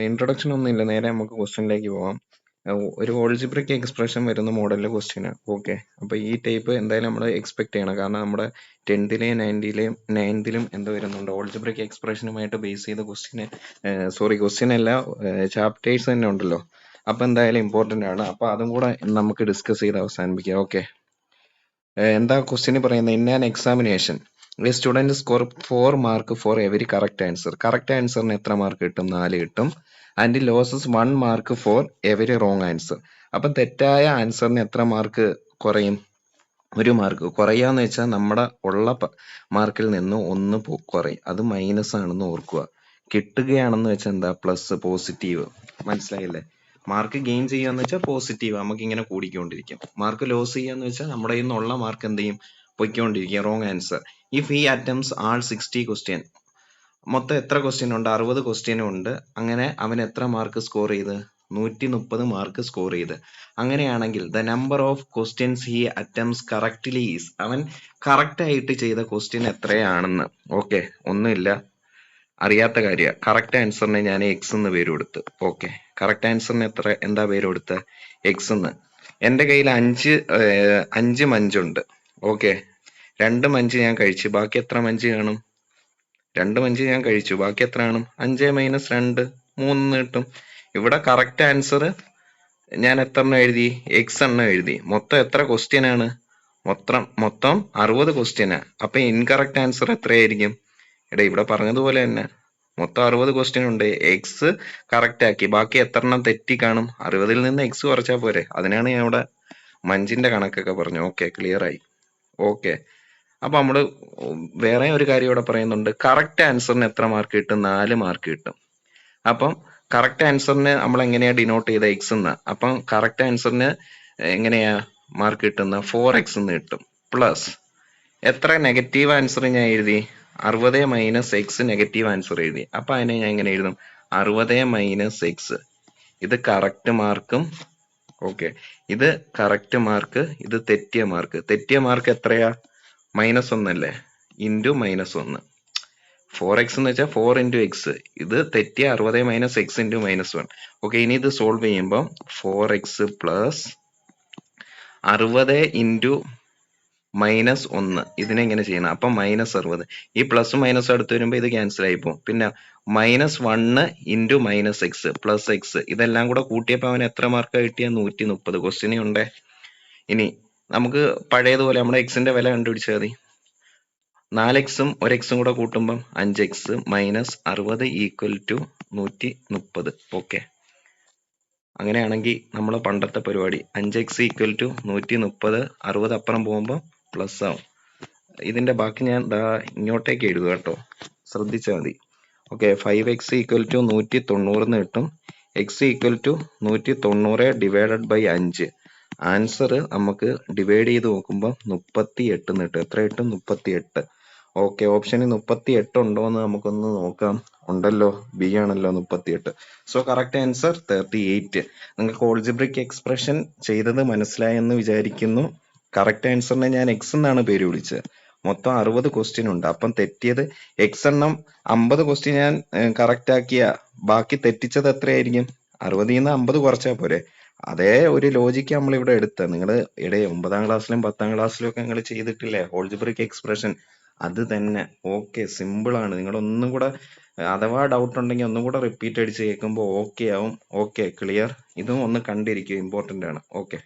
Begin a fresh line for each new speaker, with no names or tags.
Introduction ഒന്നുമില്ല, നേരെ നമുക്ക് ക്വസ്റ്റ്യനിലേക്ക് പോവാം. ഒരു ഓൾജിബ്രിക് എക്സ്പ്രഷൻ വരുന്ന മോഡലിലെ ക്വസ്റ്റ്യന്. ഓക്കെ, അപ്പോൾ ഈ ടൈപ്പ് എന്തായാലും നമ്മൾ എക്സ്പെക്ട് ചെയ്യണം. കാരണം നമ്മുടെ 10ലെയും 9ലെയും എന്ത് വരുന്നുണ്ട്, ഓൾജിബ്രിക് എക്സ്പ്രഷനുമായിട്ട് ബേസ് ചെയ്ത ക്വസ്റ്റ്യൻ അല്ല, ചാപ്റ്റേഴ്സ് തന്നെ ഉണ്ടല്ലോ. അപ്പോൾ എന്തായാലും ഇമ്പോർട്ടൻ്റ് ആണ്. അപ്പോൾ അതും കൂടെ നമുക്ക് ഡിസ്കസ് ചെയ്ത് അവസാനിപ്പിക്കാം. ഓക്കെ, എന്താ ക്വസ്റ്റ്യന് പറയുന്നത്? In an examination a student score 4 mark for every correct answer. Correct ആൻസറിന് എത്ര മാർക്ക് കിട്ടും? 4 കിട്ടും. And losses 1 mark for every wrong answer. അപ്പം തെറ്റായ ആൻസറിന് എത്ര മാർക്ക് കുറയും? 1 മാർക്ക്. കുറയാന്ന് വെച്ചാൽ നമ്മുടെ ഉള്ള മാർക്കിൽ നിന്ന് 1 കുറയും. അത് മൈനസ് ആണെന്ന് ഓർക്കുക. കിട്ടുകയാണെന്ന് വെച്ചാൽ എന്താ? Plus, positive. മനസ്സിലായില്ലേ? മാർക്ക് ഗെയിൻ ചെയ്യാന്ന് വെച്ചാൽ പോസിറ്റീവ്, നമുക്ക് ഇങ്ങനെ കൂടിക്കൊണ്ടിരിക്കും. മാർക്ക് ലോസ് ചെയ്യാന്ന് വെച്ചാൽ നമ്മുടെ കയ്യിൽ നിന്നുള്ള മാർക്ക് എന്ത് ചെയ്യും? പൊയ്ക്കൊണ്ടിരിക്കും. Wrong answer. ഇഫ് ഈ അറ്റംപ്റ്റ്സ് ആൾ 60 ക്വസ്റ്റ്യൻ, മൊത്തം എത്ര ക്വസ്റ്റ്യൻ ഉണ്ട്? 60 ക്വസ്റ്റ്യനും ഉണ്ട്. അങ്ങനെ അവൻ എത്ര മാർക്ക് സ്കോർ ചെയ്ത്? 130 മാർക്ക് സ്കോർ ചെയ്ത്. അങ്ങനെയാണെങ്കിൽ the number of questions he attempts correctly is, അവൻ കറക്റ്റ് ആയിട്ട് ചെയ്ത ക്വസ്റ്റ്യൻ എത്രയാണെന്ന്. ഓക്കെ, ഒന്നുമില്ല, അറിയാത്ത കാര്യമാണ്. കറക്റ്റ് ആൻസറിന് ഞാൻ എക്സ് എന്ന് പേര് കൊടുത്ത്. ഓക്കെ, കറക്റ്റ് ആൻസറിന് എന്താ പേര് കൊടുത്ത്? എക്സ് എന്ന്. എൻ്റെ കയ്യിൽ 5 മഞ്ചുണ്ട്. ഓക്കെ, 2 മഞ്ച് ഞാൻ കഴിച്ചു, ബാക്കി എത്ര മഞ്ച് കാണും? 2 മഞ്ച് ഞാൻ കഴിച്ചു, ബാക്കി എത്ര കാണും? 5 - 2 3 കിട്ടും. ഇവിടെ കറക്റ്റ് ആൻസർ ഞാൻ എത്ര എണ്ണം എഴുതി? എക്സ് എണ്ണം എഴുതി. മൊത്തം എത്ര ക്വസ്റ്റ്യൻ ആണ്? മൊത്തം 60 ക്വസ്റ്റ്യനാ. അപ്പൊ ഇൻകറക്റ്റ് ആൻസർ എത്രയായിരിക്കും? ഇവിടെ പറഞ്ഞതുപോലെ തന്നെ മൊത്തം 60 ക്വസ്റ്റ്യൻ ഉണ്ട്. എക്സ് കറക്റ്റ് ആക്കി, ബാക്കി എത്ര എണ്ണം തെറ്റി കാണും? 60ൽ നിന്ന് എക്സ് കുറച്ചാൽ പോരെ. അതിനാണ് ഞാൻ ഇവിടെ മഞ്ചിന്റെ കണക്കൊക്കെ പറഞ്ഞു. ഓക്കെ, ക്ലിയർ ആയി. ഓക്കെ, അപ്പൊ നമ്മള് വേറെ ഒരു കാര്യം ഇവിടെ പറയുന്നുണ്ട്. കറക്റ്റ് ആൻസറിന് എത്ര മാർക്ക് കിട്ടും? 4 മാർക്ക് കിട്ടും. അപ്പം കറക്റ്റ് ആൻസറിന് നമ്മൾ എങ്ങനെയാ ഡിനോട്ട് ചെയ്ത? എക്സ് എന്ന്. അപ്പം കറക്റ്റ് ആൻസറിന് എങ്ങനെയാ മാർക്ക് കിട്ടുന്ന? 4x എന്ന് കിട്ടും. പ്ലസ് എത്ര നെഗറ്റീവ് ആൻസർ ഞാൻ എഴുതി? 60 - x നെഗറ്റീവ് ആൻസർ എഴുതി. അപ്പൊ അതിനെ ഞാൻ എങ്ങനെ എഴുതും? 60 - x. ഇത് കറക്റ്റ് മാർക്കും. ഓക്കെ, ഇത് കറക്റ്റ് മാർക്ക്, ഇത് തെറ്റിയ മാർക്ക്. തെറ്റിയ മാർക്ക് എത്രയാ? -1 അല്ലേ? ഇൻറ്റു -1. 4x എന്ന് വെച്ചാൽ 4 × x. ഇത് തെറ്റിയ 60 - x × -1. ഓക്കെ, ഇനി ഇത് സോൾവ് ചെയ്യുമ്പോൾ 4x പ്ലസ് 60 × -1. ഇതിനെങ്ങനെ ചെയ്യണം? അപ്പം -60. ഈ പ്ലസ് മൈനസ് അടുത്ത് വരുമ്പോൾ ഇത് ക്യാൻസൽ ആയി പോകും. പിന്നെ -1 × -x പ്ലസ് x. ഇതെല്ലാം കൂടെ കൂട്ടിയപ്പോൾ അവന് എത്ര മാർക്ക് കിട്ടിയ? 130. ക്വസ്റ്റ്യൻ ഉണ്ടേ. ഇനി നമുക്ക് പഴയതുപോലെ നമ്മുടെ എക്സിന്റെ വില കണ്ടുപിടിച്ചാൽ മതി. 4x-ഉം 1x-ഉം കൂടെ കൂട്ടുമ്പം 5x - 60 = 130. ഓക്കെ, അങ്ങനെയാണെങ്കിൽ നമ്മളെ പണ്ടത്തെ പരിപാടി 5x = 130, 60 അപ്പുറം പോകുമ്പോൾ പ്ലസ് ആവും. ഇതിന്റെ ബാക്കി ഞാൻ ഇങ്ങോട്ടേക്ക് എഴുതുക കേട്ടോ, ശ്രദ്ധിച്ചാൽ മതി. ഓക്കെ, 5x = 190 എന്ന് കിട്ടും. x = 190 divided by 5. ആൻസർ നമുക്ക് ഡിവൈഡ് ചെയ്ത് നോക്കുമ്പോൾ 38 എന്ന് കിട്ടും. എത്ര കിട്ടും? 38. ഓക്കെ, ഓപ്ഷനിൽ 38 ഉണ്ടോ എന്ന് നമുക്കൊന്ന് നോക്കാം. ഉണ്ടല്ലോ, ബി ആണല്ലോ 38. So correct answer 38. നിങ്ങൾക്ക് ഓൾജിബ്രിക് എക്സ്പ്രഷൻ ചെയ്തത് മനസ്സിലായെന്ന് വിചാരിക്കുന്നു. കറക്റ്റ് ആൻസറിനെ ഞാൻ എക്സ് എന്നാണ് പേര് വിളിച്ചത്. മൊത്തം 60 ക്വസ്റ്റ്യൻ ഉണ്ട്. അപ്പം തെറ്റിയത് എക്സ് എണ്ണം. 50 ക്വസ്റ്റ്യൻ ഞാൻ കറക്റ്റ് ആക്കിയ, ബാക്കി തെറ്റിച്ചത് എത്രയായിരിക്കും? 60ൽ നിന്ന് 50 കുറച്ചാൽ പോരെ. അതേ ഒരു ലോജിക്ക് നമ്മൾ ഇവിടെ എടുത്ത. നിങ്ങൾ 9ാം ക്ലാസ്സിലും 10ാം ക്ലാസ്സിലും ഒക്കെ നിങ്ങൾ ചെയ്തിട്ടില്ലേ ഓൾജിബ്രിക് എക്സ്പ്രഷൻ? അത് തന്നെ. ഓക്കെ, സിമ്പിൾ ആണ്. നിങ്ങൾ ഒന്നും കൂടെ അഥവാ ഡൗട്ട് ഉണ്ടെങ്കിൽ ഒന്നും കൂടെ റിപ്പീറ്റ് അടിച്ച് കേൾക്കുമ്പോൾ ഓക്കെ ആവും. Okay, clear. ഇതും ഒന്ന് കണ്ടിരിക്കുക, ഇമ്പോർട്ടന്റ് ആണ്. ഓക്കെ.